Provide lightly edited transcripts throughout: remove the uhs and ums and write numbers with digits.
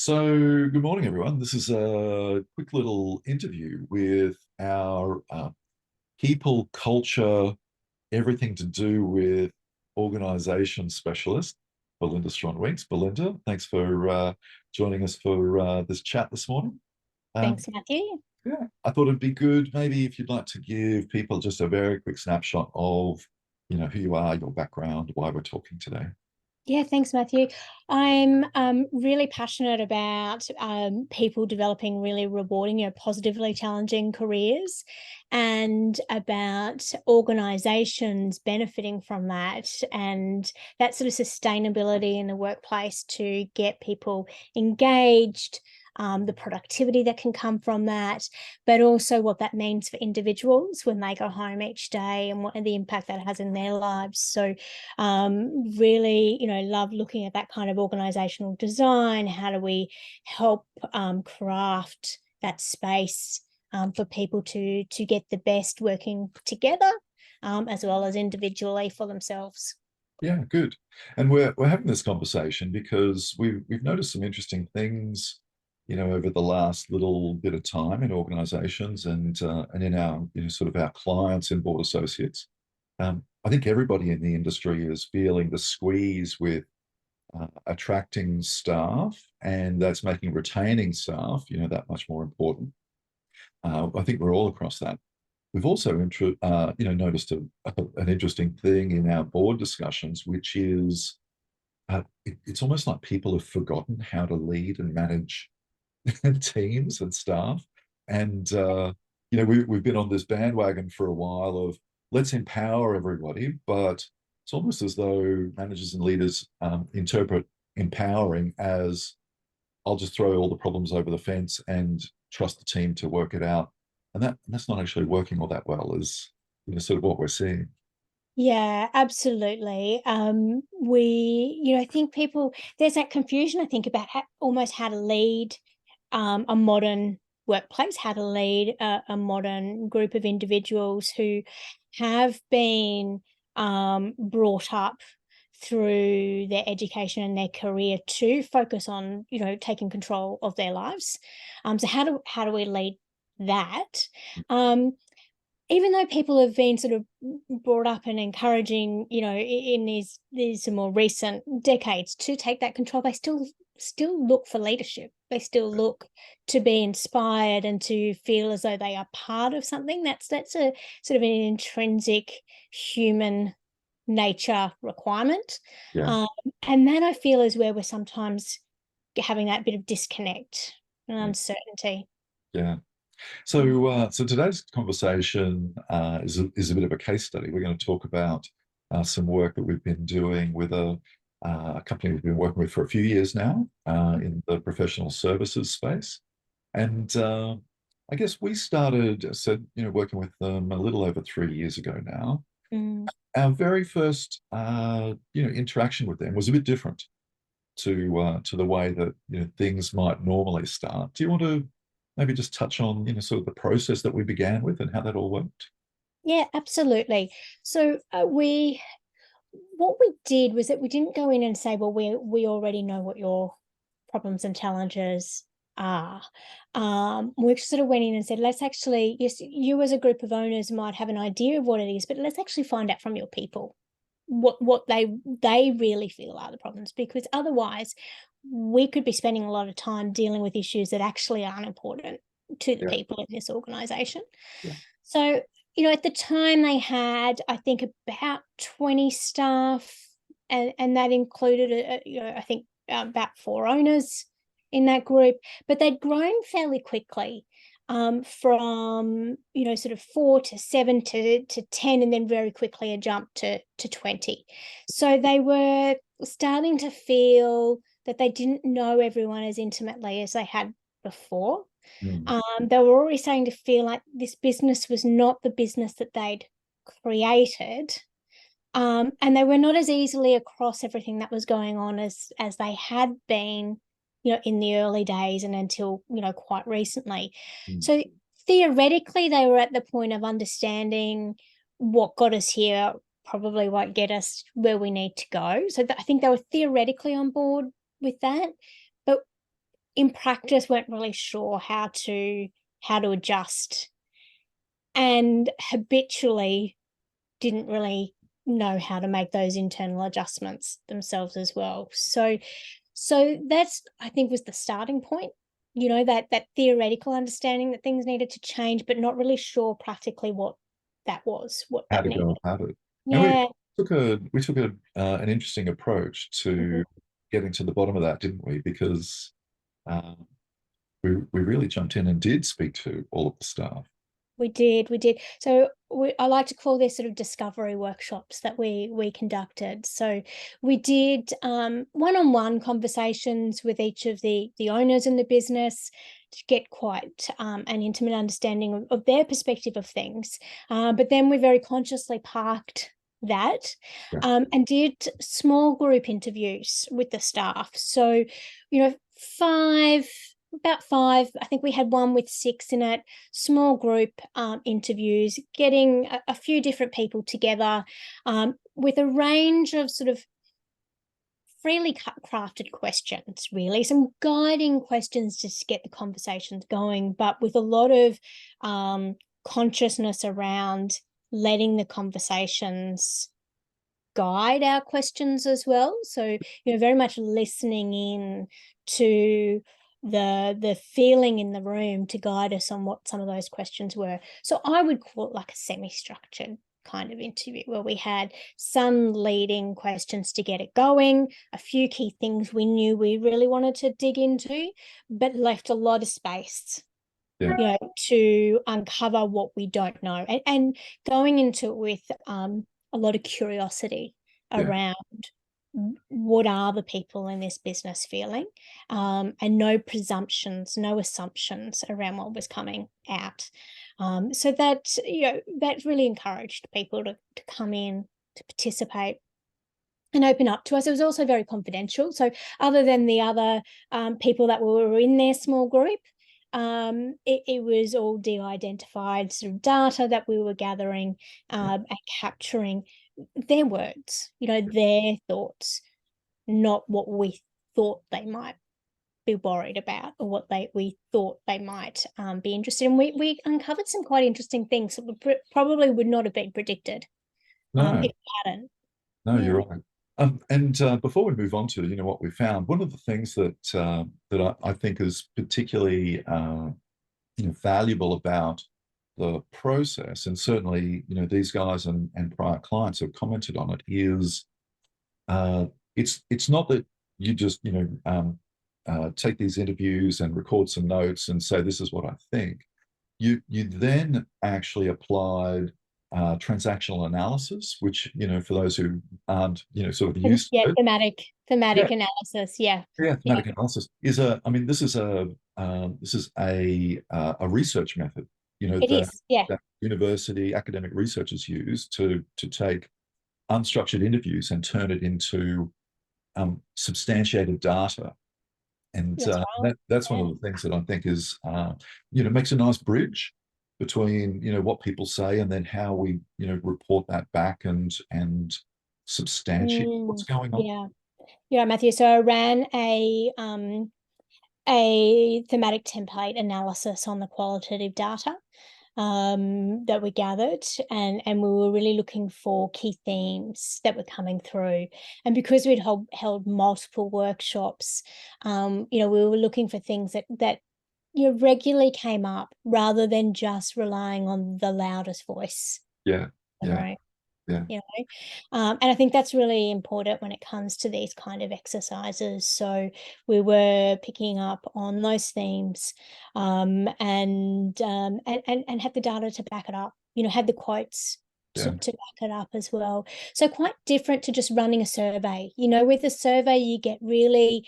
So, good morning, everyone. This is a quick little interview with our people, culture, everything to do with organization specialist, Belinda Weeks. Belinda, thanks for joining us for this chat this morning. Um, Thanks, Matthew. yeah, I thought it'd be good, maybe if you'd like to give people just a very quick snapshot of, who you are, your background, why we're talking today. Yeah, thanks, Matthew. I'm really passionate about people developing really rewarding, positively challenging careers, and about organisations benefiting from that, and that sort of sustainability in the workplace to get people engaged, the productivity that can come from that, but also what that means for individuals when they go home each day and what the impact that has in their lives. So really, love looking at that kind of organizational design. How do we help craft that space for people to get the best working together, as well as individually for themselves? Yeah, good. And we're having this conversation because we've noticed some interesting things, over the last little bit of time in organizations and in our, sort of our clients and board associates. I think everybody in the industry is feeling the squeeze with attracting staff, and that's making retaining staff, that much more important. I think we're all across that. We've also noticed an interesting thing in our board discussions, which is it's almost like people have forgotten how to lead and manage teams and staff. And we've been on this bandwagon for a while of let's empower everybody, but it's almost as though managers and leaders interpret empowering as I'll just throw all the problems over the fence and trust the team to work it out. And that's not actually working all that well, is sort of what we're seeing. Yeah, absolutely. I think there's that confusion, I think, about almost how to lead a modern workplace, how to lead a modern group of individuals who have been brought up through their education and their career to focus on, taking control of their lives. So how do we lead that? Um, Even though people have been sort of brought up and encouraging, in these more recent decades to take that control, they still look for leadership. They still look to be inspired and to feel as though they are part of something. That's a sort of an intrinsic human nature requirement. Yeah, Um, and that, I feel, is where we're sometimes having that bit of disconnect and yeah, uncertainty. yeah. So today's conversation is a bit of a case study. We're going to talk about some work that we've been doing with a company we've been working with for a few years now in the professional services space. And I guess we started, working with them a little over 3 years ago now. Mm. Our very first, interaction with them was a bit different to the way that things might normally start. Do you want to maybe just touch on sort of the process that we began with and how that all worked? Yeah, absolutely. So what we did was that we didn't go in and say, well, we already know what your problems and challenges are. We sort of went in and said, let's actually, yes, you as a group of owners might have an idea of what it is, but let's actually find out from your people what they really feel are the problems, because otherwise we could be spending a lot of time dealing with issues that actually aren't important to the Yeah, people in this organization. yeah, So, at the time they had, I think, about 20 staff, and that included, I think, about 4 owners in that group, but they'd grown fairly quickly, from, sort of 4 to 7 to 10, and then very quickly a jump to 20. So they were starting to feel that they didn't know everyone as intimately as they had before. mm, They were already starting to feel like this business was not the business that they'd created. And they were not as easily across everything that was going on as they had been, in the early days and until, quite recently. mm, So theoretically, they were at the point of understanding what got us here probably won't get us where we need to go. So I think they were theoretically on board with that. But in practice weren't really sure how to adjust, and habitually didn't really know how to make those internal adjustments themselves as well. So that's, I think, was the starting point. That theoretical understanding that things needed to change, but not really sure practically what that was, what How that to go needed. about it. And Yeah. we took an interesting approach to Mhm. getting to the bottom of that, didn't we? Because um, we really jumped in and did speak to all of the staff. We did. So I like to call this sort of discovery workshops that we conducted. So we did one-on-one conversations with each of the owners in the business to get quite an intimate understanding of their perspective of things. But then we very consciously parked that Yeah. and did small group interviews with the staff. So, five, about five, I think we had one with six in it, small group interviews, getting a few different people together with a range of sort of freely crafted questions, really, some guiding questions just to get the conversations going, but with a lot of consciousness around letting the conversations guide our questions as well. So, very much listening in to the feeling in the room to guide us on what some of those questions were. So I would call it like a semi-structured kind of interview where we had some leading questions to get it going, a few key things we knew we really wanted to dig into, but left a lot of space, Yeah. to uncover what we don't know, and going into it with a lot of curiosity Yeah. around what are the people in this business feeling, and no presumptions, no assumptions around what was coming out. So that really encouraged people to come in, to participate and open up to us. It was also very confidential. So other than the other people that were in their small group, it was all de-identified sort of data that we were gathering and capturing their words, their thoughts, not what we thought they might be worried about or what we thought they might be interested in. We uncovered some quite interesting things that probably would not have been predicted No, if we hadn't. no, Yeah. you're right. And before we move on to what we found, one of the things that I think is particularly valuable about the process, and certainly these guys and prior clients have commented on it, is uh, it's not that you just take these interviews and record some notes and say this is what I think. You then actually applied transactional analysis, which for those who aren't sort of used Yeah, to it. thematic Yeah, analysis. Yeah. yeah, Yeah. thematic analysis is I mean, this is a research method, It is. Yeah. that university academic researchers use to take unstructured interviews and turn it into substantiated data. And That's right. that's one Yeah. of the things that I think is, makes a nice bridge between, what people say and then how we, report that back and substantiate what's going on. Yeah. Yeah, Matthew. So I ran a thematic template analysis on the qualitative data that we gathered, and we were really looking for key themes that were coming through. And because we'd held multiple workshops, we were looking for things that regularly came up rather than just relying on the loudest voice. Yeah, yeah, Right. yeah, And I think that's really important when it comes to these kind of exercises. So we were picking up on those themes, and had the data to back it up. Had the quotes to yeah, back it up as well. So quite different to just running a survey. With a survey you get really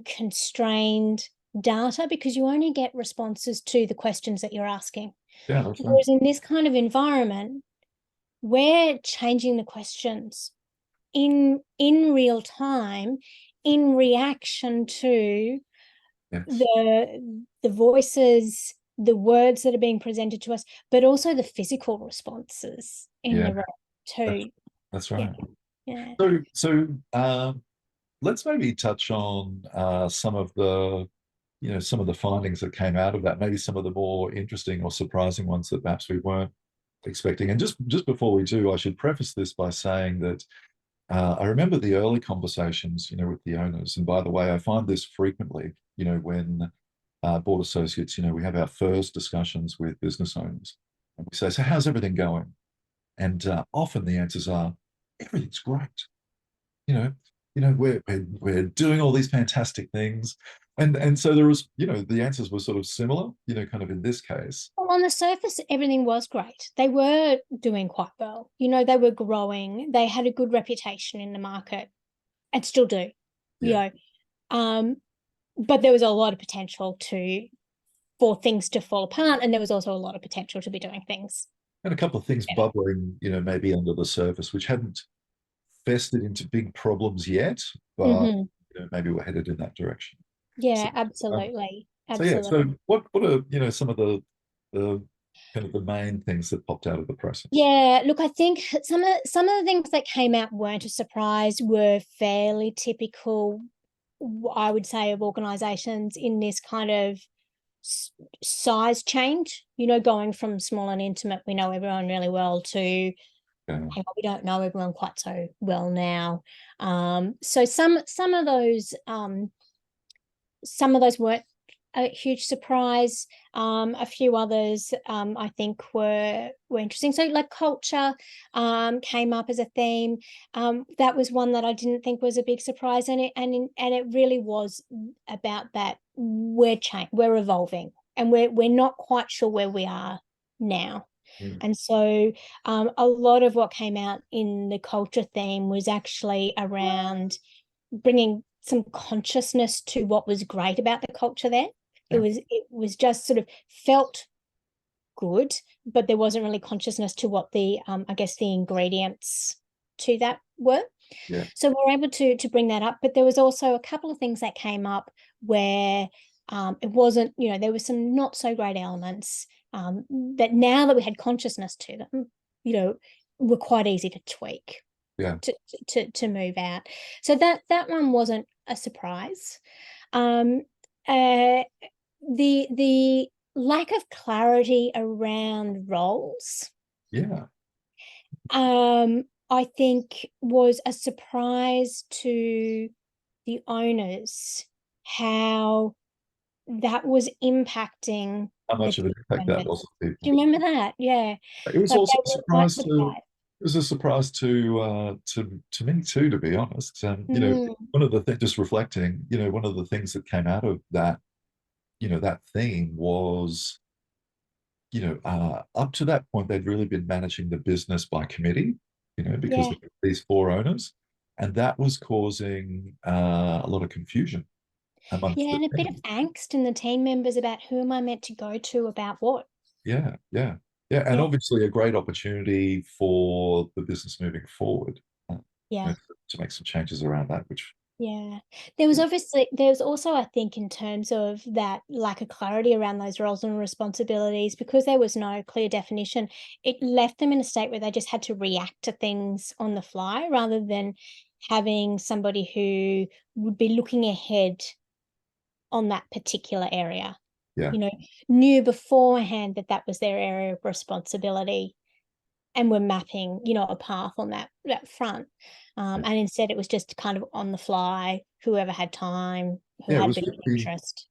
constrained data because you only get responses to the questions that you're asking. yeah, that's right. Whereas in this kind of environment, we're changing the questions in real time, in reaction to Yes, the voices, the words that are being presented to us, but also the physical responses in yeah, the room that's too. that's Yeah. right. Yeah. So let's maybe touch on some of the some of the findings that came out of that, maybe some of the more interesting or surprising ones that perhaps we weren't expecting. And just before we do, I should preface this by saying that I remember the early conversations, with the owners. And by the way, I find this frequently, when board associates, we have our first discussions with business owners, and we say, "So how's everything going?" And often the answers are, "Everything's great." you know, we're doing all these fantastic things. And so there was, the answers were sort of similar, kind of in this case. Well, on the surface, everything was great. They were doing quite well. They were growing. They had a good reputation in the market and still do. You Yeah. know, but there was a lot of potential for things to fall apart, and there was also a lot of potential to be doing things And a couple of things better. bubbling, maybe under the surface, which hadn't festered into big problems yet, but Mm-hmm. maybe we're headed in that direction. So, Yeah, um, absolutely. so yeah. So Absolutely. what are some of the kind of the main things that popped out of the process? Yeah, look, I think some of the things that came out weren't a surprise, were fairly typical, I would say, of organizations in this kind of size change, going from small and intimate, we know everyone really well, to Yeah. hang on, we don't know everyone quite so well now. So some of those weren't a huge surprise. A few others, I think, were interesting. So, like, culture came up as a theme. That was one that I didn't think was a big surprise, and it really was about that. We're evolving, and we're not quite sure where we are now. Mm. And so, a lot of what came out in the culture theme was actually around bringing some consciousness to what was great about the culture there. Yeah. It was just sort of felt good, but there wasn't really consciousness to what the I guess the ingredients to that were. Yeah. So we're able to bring that up. But there was also a couple of things that came up where it wasn't, there were some not so great elements that, now that we had consciousness to them, were quite easy to tweak, Yeah. to move out. So that one wasn't a surprise. Um, uh, the lack of clarity around roles, Yeah. I think, was a surprise to the owners, how that was impacting How the much of an team impact that members. was on Do people. you remember that? Yeah, It was like also they a were quite surprise to surprised. it was a surprise to me too, to be honest. Mm, One of the things, just reflecting, one of the things that came out of that, that theme was, up to that point, they'd really been managing the business by committee, because yeah, of these four owners, and that was causing a lot of confusion amongst yeah, the and a bit of team. angst in the team members about who am I meant to go to about what. Yeah, yeah, yeah, and Yeah, obviously a great opportunity for the business moving forward, yeah. to make some changes around that. Which, Yeah. There was also, I think, in terms of that lack of clarity around those roles and responsibilities, because there was no clear definition, it left them in a state where they just had to react to things on the fly, rather than having somebody who would be looking ahead on that particular area, yeah, you know, knew beforehand that that was their area of responsibility, and were mapping, a path on that front. yeah, And instead it was just kind of on the fly, whoever had time, who yeah. It had a was bit of really interest.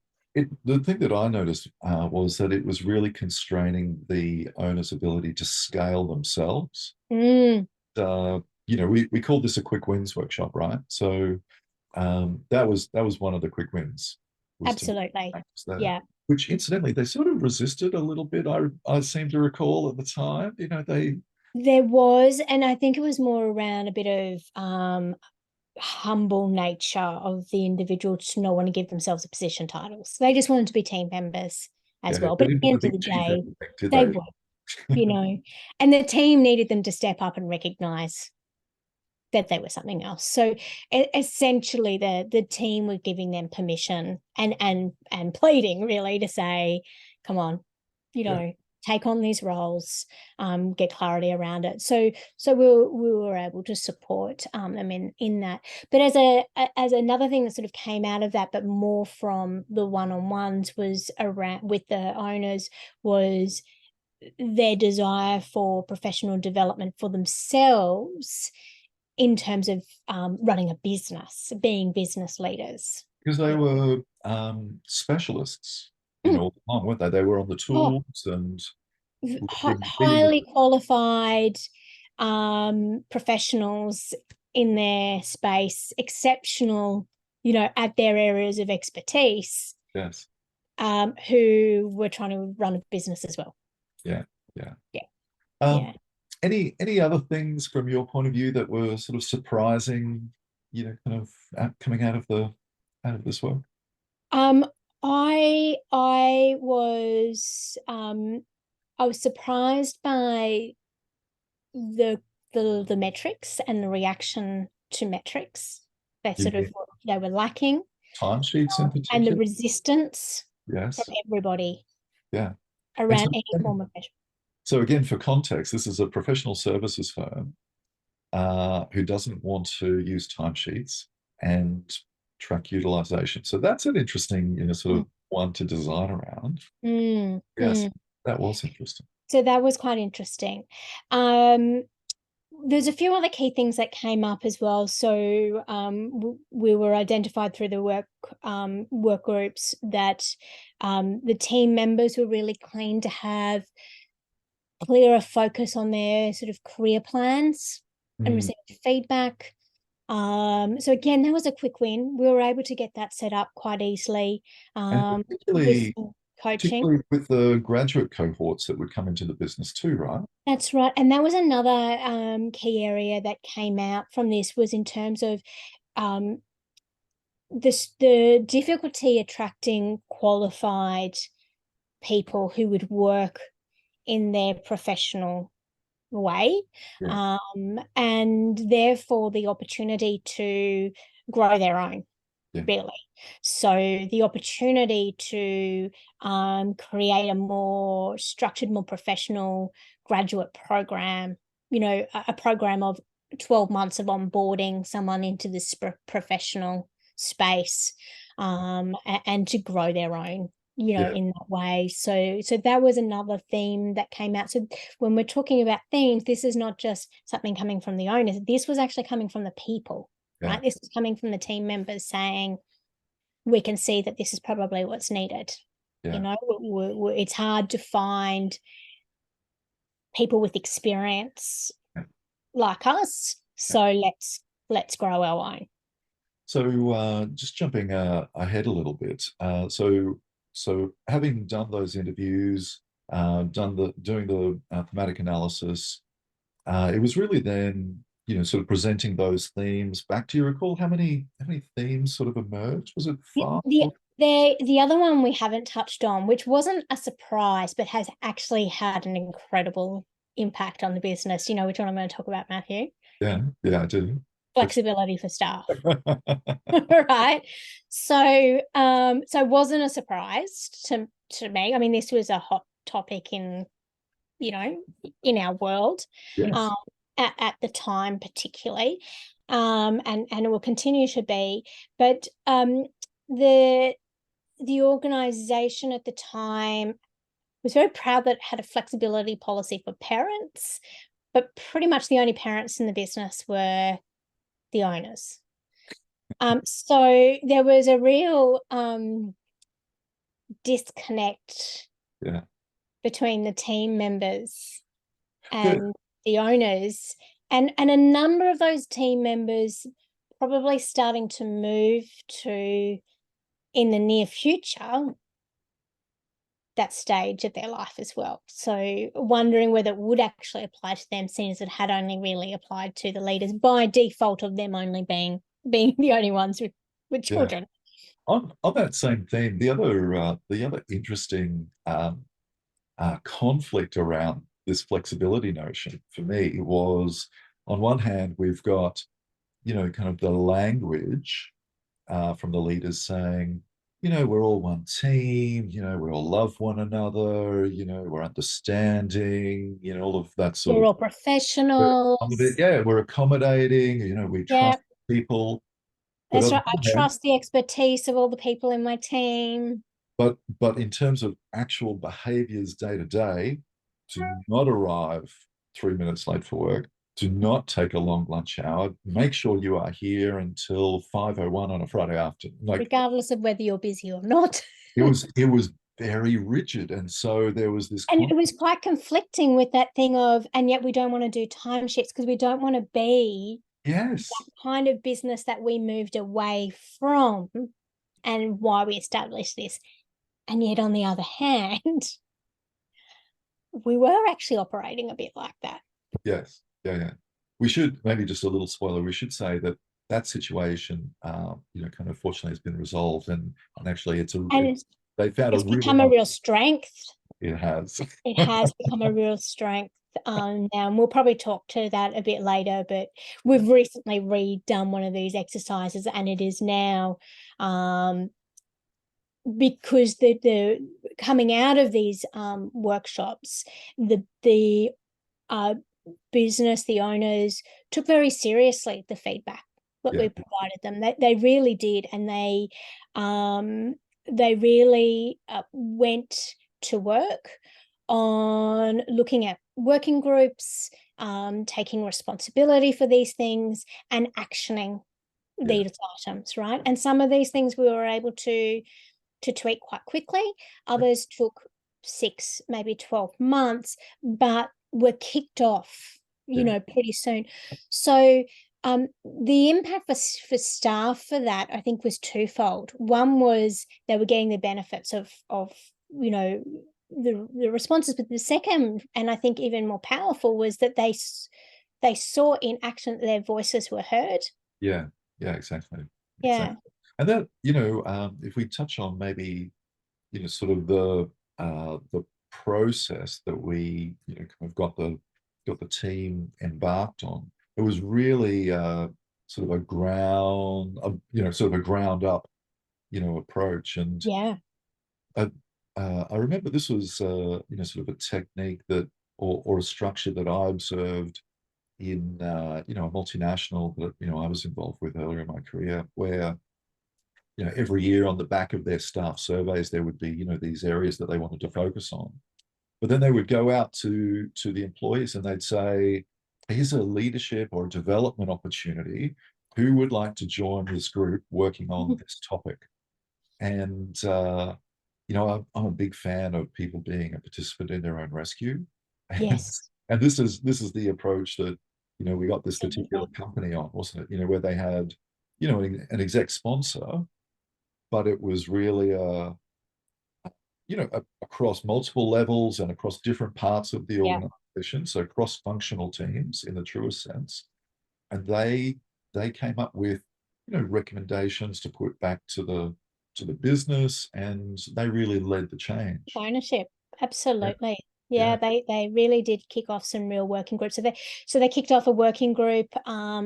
the thing that I noticed was that it was really constraining the owner's ability to scale themselves. Mm, We called this a quick wins workshop, right? So that was one of the quick wins, was to absolutely. practice that. Yeah. Which incidentally they sort of resisted a little bit. I seem to recall at the time. They There was, and I think it was more around a bit of humble nature of the individual to not want to give themselves a position titles. They just wanted to be team members as yeah, well. they But at didn't the want end to of be the chief day, everything, did they they? would, you know, and the team needed them to step up and recognize that they were something else. So essentially the team were giving them permission and pleading, really, to say, come on, you Yeah, know, take on these roles, get clarity around it. So we were able to support them in that. But as another thing that sort of came out of that, but more from the one-on-ones, was around with the owners, was their desire for professional development for themselves in terms of running a business, being business leaders. Because they were specialists, all the time, weren't they? They were on the Oh, tools and working really. highly qualified professionals in their space, exceptional, at their areas of expertise, Yes. who were trying to run a business as well. Yeah. Yeah. Yeah. Um, Yeah. any other things from your point of view that were sort of surprising, kind of coming out of this work? Um, I was surprised by the the metrics and the reaction to metrics. They You sort of mean they were lacking, timesheets in and the particular? resistance from Yes. everybody Yeah. And around so, any form of measure. so again, for context, this is a professional services firm who doesn't want to use timesheets and track utilization. So that's an interesting, sort of one to design around. Mm, Yes, mm. that was interesting. So that was quite interesting. Um, there's a few other key things that came up as well. So we were identified through the work groups that the team members were really keen to have clearer focus on their sort of career plans and Mm. receive feedback. So again, that was a quick win. We were able to get that set up quite easily, And with particularly, some coaching. particularly with the graduate cohorts that would come into the business too, right? That's right. And that was another key area that came out from this, was in terms of um, the difficulty attracting qualified people who would work in their professional way, Yeah, and therefore the opportunity to grow their own, yeah, really. So the opportunity to create a more structured, more professional graduate program, a program of 12 months of onboarding someone into this professional space, and to grow their own, yeah, in that way. So that was another theme that came out. So when we're talking about themes, this is not just something coming from the owners. This was actually coming from the people, yeah, right? This is coming from the team members saying, we can see that this is probably what's needed. yeah. It's hard to find people with experience Yeah. like us. Yeah. So let's grow our own. So just jumping ahead a little bit. So having done those interviews, doing the thematic analysis, it was really then, sort of presenting those themes back. Do you recall how many themes sort of emerged? Was it The, five? the the other one we haven't touched on, which wasn't a surprise, but has actually had an incredible impact on the business. You know which one I'm going to talk about, Matthew? Yeah, yeah, I do. Which Flexibility for staff. Right. So it wasn't a surprise to me. I mean, this was a hot topic you know, in our world, yes, um, at the time, particularly, and it will continue to be. But the the organization at the time was very proud that it had a flexibility policy for parents, but pretty much the only parents in the business were the owners. So there was a real disconnect yeah. between the team members The, and the owners, and a number of those team members probably starting to move to, in the near future, that stage of their life as well. So wondering whether it would actually apply to them, seeing as it had only really applied to the leaders by default of them only being the only ones with yeah. children. On that same theme, the other interesting conflict around this flexibility notion for me was, on one hand, we've got, kind of the language from the leaders saying, we're all one team, we all love one another, we're understanding, all of that sort We're of. all We're professionals. yeah, we're accommodating, we Yeah, trust people. But that's on right. the I other hand, trust the expertise of all the people in my team. but in terms of actual behaviors day to day, do not arrive 3 minutes late for work. Do not take a long lunch hour. Make sure you are here until 5:01 on a Friday afternoon. Like Regardless of whether you're busy or not. it was very rigid. And so there was this And it was quite conflicting with that thing of, and yet we don't want to do timesheets because we don't want to be yes, kind of business that we moved away from and why we established this. And yet, on the other hand, we were actually operating a bit like that. yes, yeah, yeah. We should maybe just a little spoiler. We should say that that situation, kind of fortunately has been resolved, and actually, And they found a it's really become a nice. real strength. It has. It has become a real strength now, and we'll probably talk to that a bit later. But we've recently redone one of these exercises, and it is now because the coming out of these workshops, the business, the owners took very seriously the feedback that Yeah, we provided them. They really did, and they really went to work on looking at working groups, taking responsibility for these things, and actioning yeah, these items, right? And some of these things we were able to tweak quite quickly. Others took 6, maybe 12 months, but were kicked off, yeah, pretty soon. So the impact for staff for that, I think, was twofold. One was they were getting the benefits of the responses, but the second, and I think even more powerful, was that they saw in action that their voices were heard. yeah, yeah, exactly, Yeah, exactly. And that, if we touch on maybe, sort of the process that we, kind of got the team embarked on. It was really sort of sort of a ground up, approach. And yeah, uh, I remember this was, sort of a technique that, or a structure that I observed in, a multinational that, I was involved with earlier in my career, where, every year on the back of their staff surveys, there would be, these areas that they wanted to focus on. But then they would go out to the employees and they'd say, here's a leadership or a development opportunity. Who would like to join this group working on this topic? And I'm a big fan of people being a participant in their own rescue. And yes, and this is the approach that, we got this particular absolutely. company on, wasn't it? Where they had, an exec sponsor, but it was really across multiple levels and across different parts of the Yeah. organization, so cross-functional teams in the truest sense. And they came up with, recommendations to put back to the business, and they really led the change. Ownership, Yeah, absolutely. yeah, Yeah, they really did kick off some real working groups. So they kicked off a working group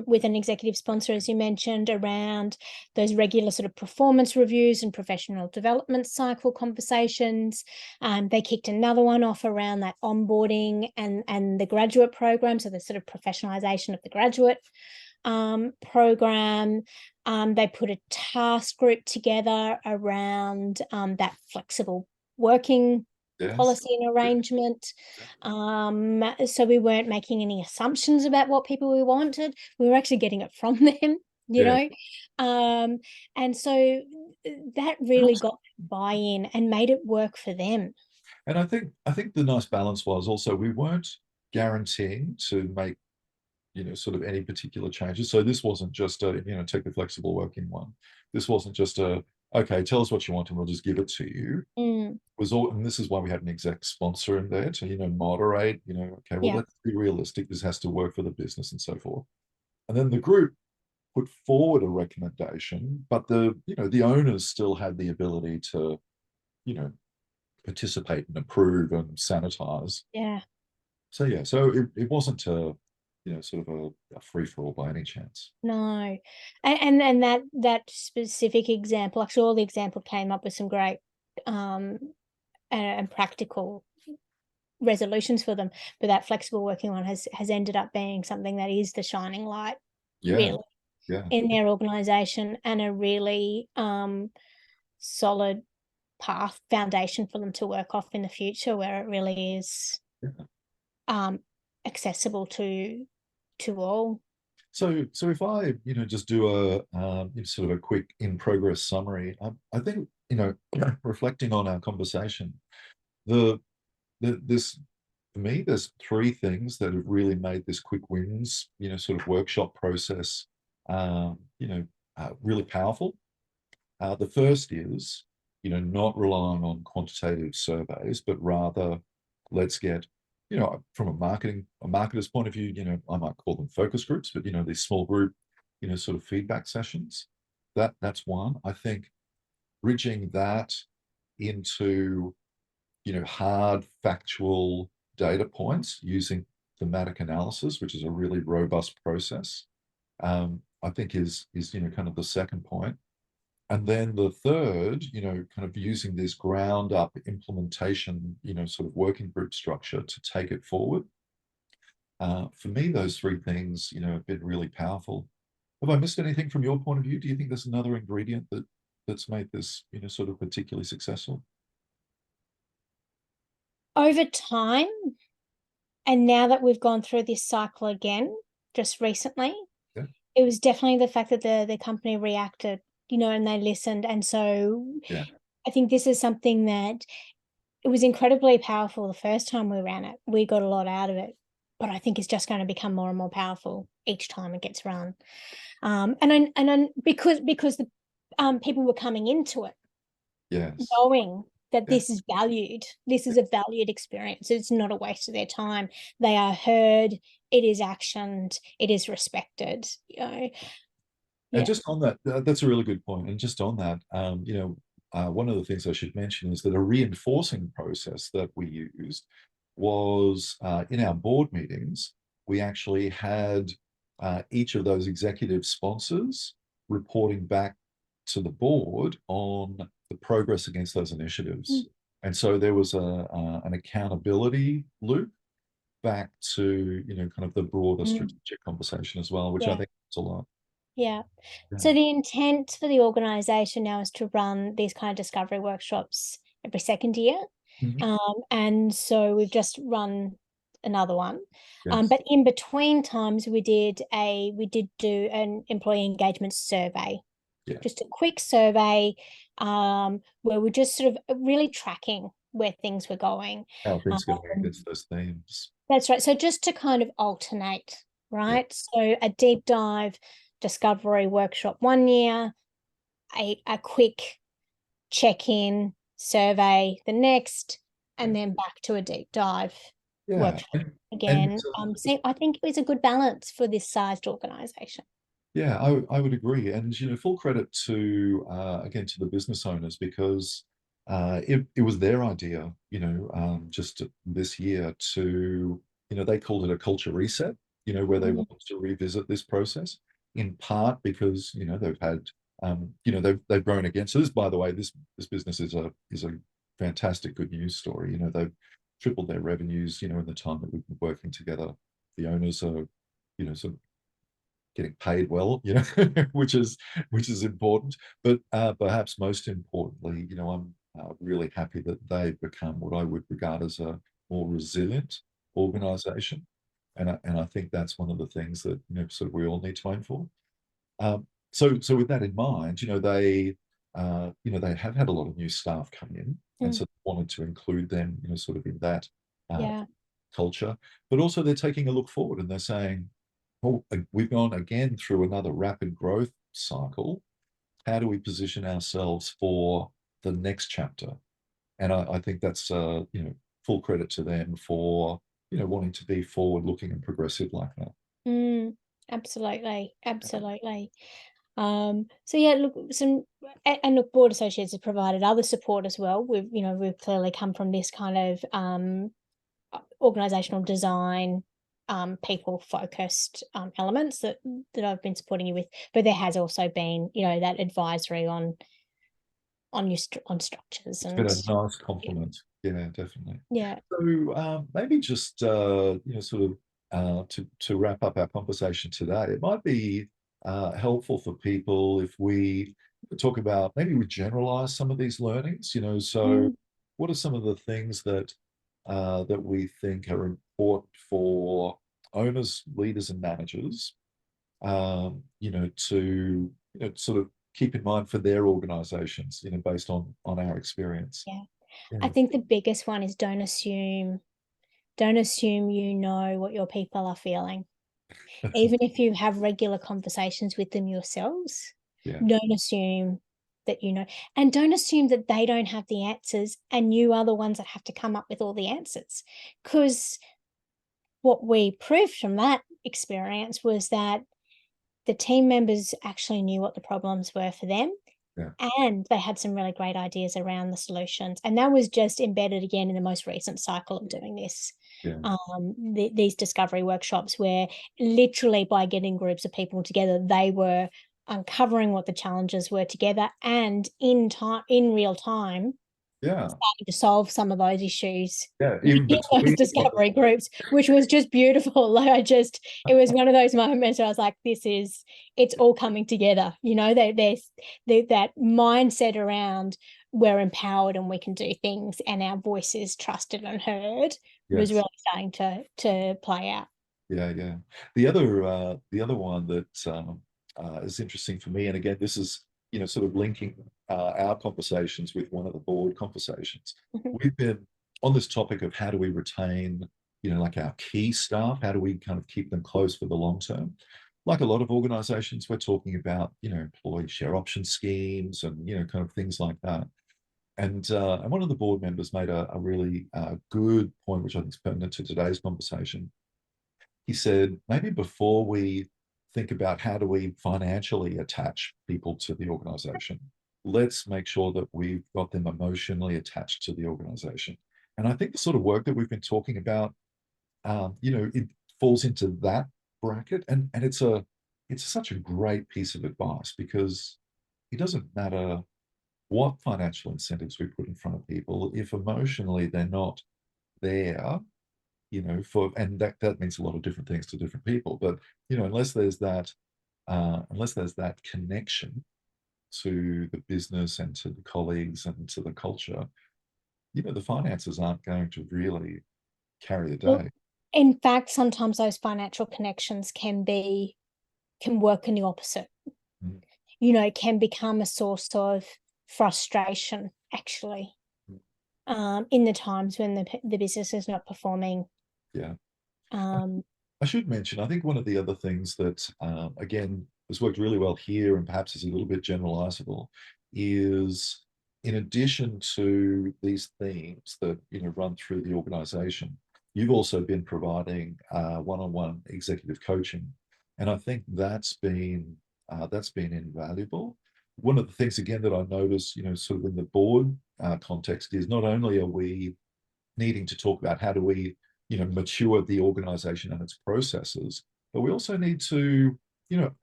with an executive sponsor, as you mentioned, around those regular sort of performance reviews and professional development cycle conversations. They kicked another one off around that onboarding and the graduate program, so the sort of professionalization of the graduate program. They put a task group together around that flexible working yes, policy and yeah, arrangement. exactly. So we weren't making any assumptions about what people we wanted. We were actually getting it from them, you Yeah. know. Um, and so that And really also, got buy-in and made it work for them. and I think the nice balance was also we weren't guaranteeing to make, sort of any particular changes. So this wasn't just a, take the flexible working one. This wasn't just a, okay, tell us what you want and we'll just give it to you. Mm, Was all, and this is why we had an exec sponsor in there to, moderate, okay, well, yeah, let's be realistic. This has to work for the business and so forth. And then the group put forward a recommendation, but the owners still had the ability to, you know, participate and approve and sanitize. yeah. So yeah, so it wasn't a, sort of a free-for-all by any chance. No. And that specific example, actually all the example came up with some great and practical resolutions for them. But that flexible working one has ended up being something that is the shining light, Yeah, really, yeah, in their organization, and a really solid foundation for them to work off in the future, where it really is yeah. accessible to all. So if I, just do a sort of a quick in progress summary, I think, reflecting on our conversation, the this for me, there's three things that have really made this quick wins, sort of workshop process, really powerful. The first is, not relying on quantitative surveys, but rather let's get, from a marketer's point of view, I might call them focus groups, but these small group, sort of feedback sessions. That's one. I think bridging that into, hard factual data points using thematic analysis, which is a really robust process, I think is kind of the second point. And then the third, kind of using this ground up implementation, sort of working group structure to take it forward. For me, those three things, have been really powerful. Have I missed anything from your point of view? Do you think there's another ingredient that's made this, sort of particularly successful? Over time, and now that we've gone through this cycle again, just recently, Yeah, it was definitely the fact that the company reacted, and they listened. And so yeah, I think this is something that it was incredibly powerful the first time we ran it. We got a lot out of it, but I think it's just going to become more and more powerful each time it gets run. Because the people were coming into it yes, knowing that yeah. this is valued. This is a valued experience. It's not a waste of their time. They are heard. It is actioned. It is respected. And Yeah. just on that, that's a really good point. And just on that, one of the things I should mention is that a reinforcing process that we used was in our board meetings, we actually had each of those executive sponsors reporting back to the board on the progress against those initiatives. And so there was an accountability loop back to, kind of the broader Mm. strategic conversation as well, which I Yeah. think is a lot. Yeah. Yeah. So the intent for the organization now is to run these kind of discovery workshops every second year. Mhm. And so we've just run another one. Yes. But in between times we did do an employee engagement survey, Yeah. just a quick survey, where we're just sort of really tracking where things were going. How are things going Um, against those themes? that's right. So just to kind of alternate, Yeah. right? So a deep dive discovery workshop one year, a quick check-in survey the next, Yeah. and then back to a deep dive Yeah. workshop And again. So I think it was a good balance for this sized organization. yeah, I would agree. And, full credit to, again, to the business owners because it was their idea, just this year to, they called it a culture reset, where they Mm. wanted to revisit this process in part because, they've had, they've grown again. So this, by the way, this business is a fantastic good news story. They've tripled their revenues, in the time that we've been working together. The owners are, sort of getting paid well, which is important. But perhaps most importantly, I'm really happy that they've become what I would regard as a more resilient organization, and I think that's one of the things that sort of we all need to aim for. So with that in mind, they have had a lot of new staff come in, and Mm. so wanted to include them, sort of in that uh, Yeah. culture, but also they're taking a look forward and they're saying, oh, we've gone again through another rapid growth cycle. How do we position ourselves for the next chapter? And I think that's, full credit to them for, wanting to be forward looking and progressive like that. Mm. Absolutely. Absolutely. So yeah, look, and look, board associates have provided other support as well. We've clearly come from this kind of organizational design people focused elements that I've been supporting you with, but there has also been, you know, that advisory on on structures It's been and a nice compliment. Yeah, definitely. yeah. So maybe just sort of to wrap up our conversation today, it might be helpful for people if we talk about maybe we generalize some of these learnings. So Mm, what are some of the things that that we think are important for owners, leaders, and managers? To sort of keep in mind for their organizations, based on our experience. yeah. I Yeah. think the biggest one is don't assume you know what your people are feeling. Even if you have regular conversations with them yourselves, Yeah. don't assume that you know, and don't assume that they don't have the answers and you are the ones that have to come up with all the answers. Because what we proved from that experience was that the team members actually knew what the problems were for them, Yeah. and they had some really great ideas around the solutions. And that was just embedded again in the most recent cycle of doing this. Yeah. These discovery workshops, where literally by getting groups of people together, they were uncovering what the challenges were together, and in real time Yeah. to solve some of those issues Yeah. Even within those between discovery groups, which was just beautiful. Like it was one of those moments where I was like, it's all coming together. You know, there's that mindset around we're empowered and we can do things and our voice is trusted and heard was yes. really starting to play out. Yeah. Yeah. The other one that is interesting for me, and again, this is sort of linking our conversations with one of the board conversations. We've been on this topic of how do we retain, like our key staff, how do we kind of keep them close for the long term? Like a lot of organizations, we're talking about, employee share option schemes and, kind of things like that. And one of the board members made a really good point, which I think is pertinent to today's conversation. He said, maybe before we think about how do we financially attach people to the organization, let's make sure that we've got them emotionally attached to the organization. And I think the sort of work that we've been talking about, it falls into that bracket. And it's such a great piece of advice, because it doesn't matter what financial incentives we put in front of people if emotionally they're not there, and that means a lot of different things to different people. But unless there's that connection to the business and to the colleagues and to the culture, the finances aren't going to really carry the Well, day. in fact, sometimes those financial connections can work in the opposite. Mm. You know, can become a source of frustration, actually, in the times when the business is not performing. Yeah. Um, I should mention, I think one of the other things that, again, has worked really well here and perhaps is a little bit generalizable is, in addition to these themes that, run through the organization, you've also been providing one-on-one executive coaching. And I think that's been invaluable. One of the things, again, that I notice, sort of in the board context is not only are we needing to talk about how do we, mature the organization and its processes, but we also need to,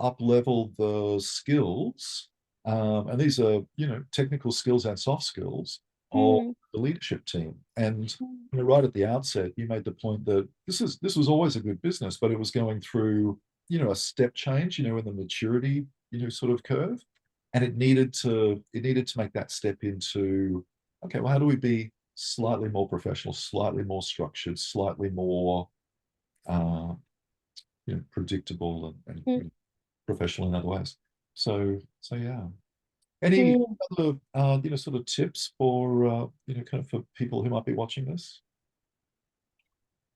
up level the skills. And these are, technical skills and soft skills of mm, the leadership team. And mm, right at the outset, you made the point that this was always a good business, but it was going through, a step change, in the maturity, sort of curve. And it needed to make that step into, okay, well, how do we be slightly more professional, slightly more structured, slightly more uh, predictable mm, and professional in other ways. So yeah. Any mm. other sort of tips for kind of for people who might be watching this?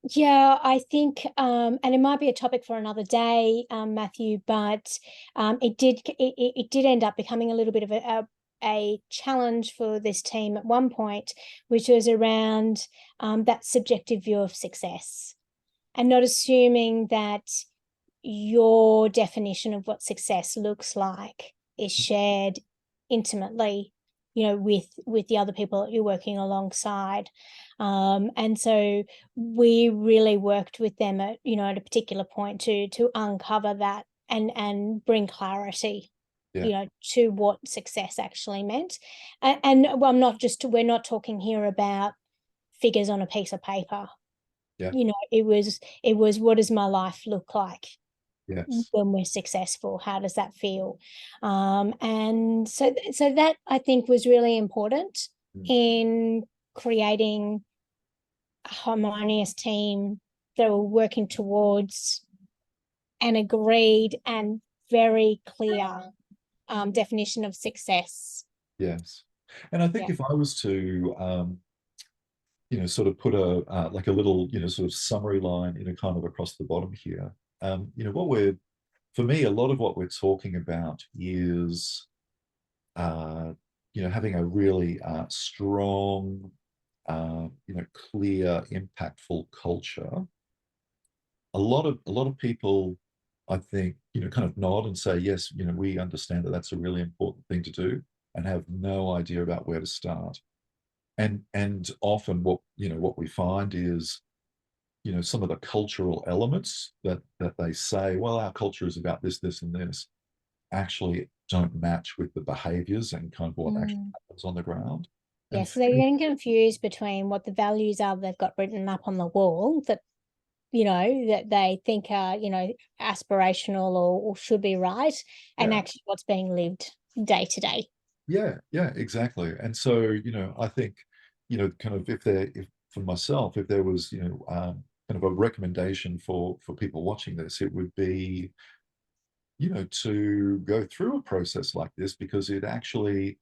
Yeah, I think, and it might be a topic for another day, Matthew, but it did end up becoming a little bit of a challenge for this team at one point, which was around that subjective view of success, and not assuming that your definition of what success looks like is shared intimately with the other people that you're working alongside. And so we really worked with them at a particular point to uncover that and bring clarity, Yeah. to what success actually meant. And well, we're not talking here about figures on a piece of paper. Yeah. It was what does my life look like Yes. when we're successful? How does that feel? And so that I think was really important Mm. in creating a harmonious team that were working towards an agreed and very clear definition of success. Yes. And I think Yeah. if I was to, sort of put a like a little, sort of summary line, kind of across the bottom here, what for me, a lot of what we're talking about is, having a really strong, clear, impactful culture. A lot of people, I think, kind of nod and say, yes, we understand that that's a really important thing to do, and have no idea about where to start. And often what we find is, some of the cultural elements that they say, well, our culture is about this, this, and this, actually don't match with the behaviors and kind of what actually Mm. happens on the ground. And Yes, they're getting confused between what the values are they've got written up on the wall that they think are, aspirational or should be right, and yeah, actually what's being lived day to day. yeah, yeah, exactly. And so, I think, kind of if for myself, if there was, kind of a recommendation for people watching this, it would be, to go through a process like this, because it actually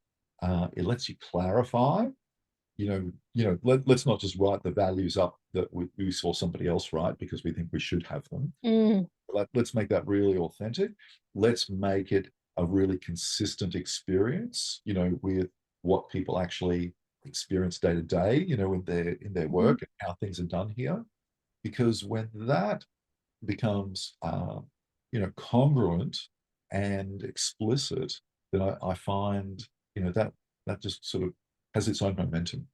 it lets you clarify. Let's not just write the values up that we saw somebody else write because we think we should have them. Mm. Let's make that really authentic. Let's make it a really consistent experience, with what people actually experience day to day, in their Mm. work and how things are done here. Because when that becomes, congruent and explicit, then I find, that just sort of has its own momentum, you know.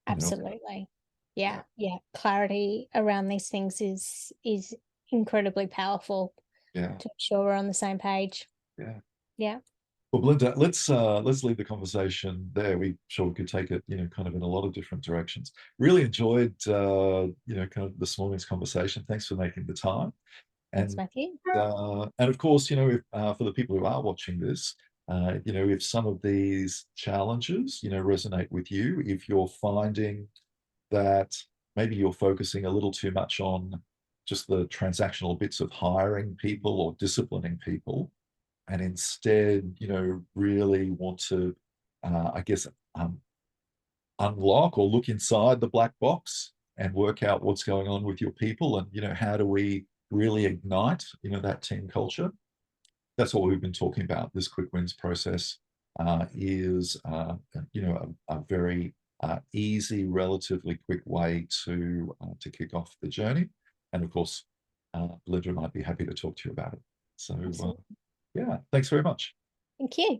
Absolutely. Yeah, Yeah, yeah. Clarity around these things is incredibly powerful yeah, to ensure we're on the same page. yeah. Yeah. Well, Belinda, let's leave the conversation there. We sure we could take it, kind of in a lot of different directions. Really enjoyed, kind of this morning's conversation. Thanks for making the time. Thanks, And Matthew. of course, if, for the people who are watching this, if some of these challenges, resonate with you, if you're finding that maybe you're focusing a little too much on just the transactional bits of hiring people or disciplining people, and instead, really want to, I guess, unlock or look inside the black box and work out what's going on with your people, and how do we really ignite that team culture. That's what we've been talking about. This quick wins process is a very easy, relatively quick way to kick off the journey. And of course, Belinda and I'd be happy to talk to you about it. So Absolutely. yeah, thanks very much. Thank you.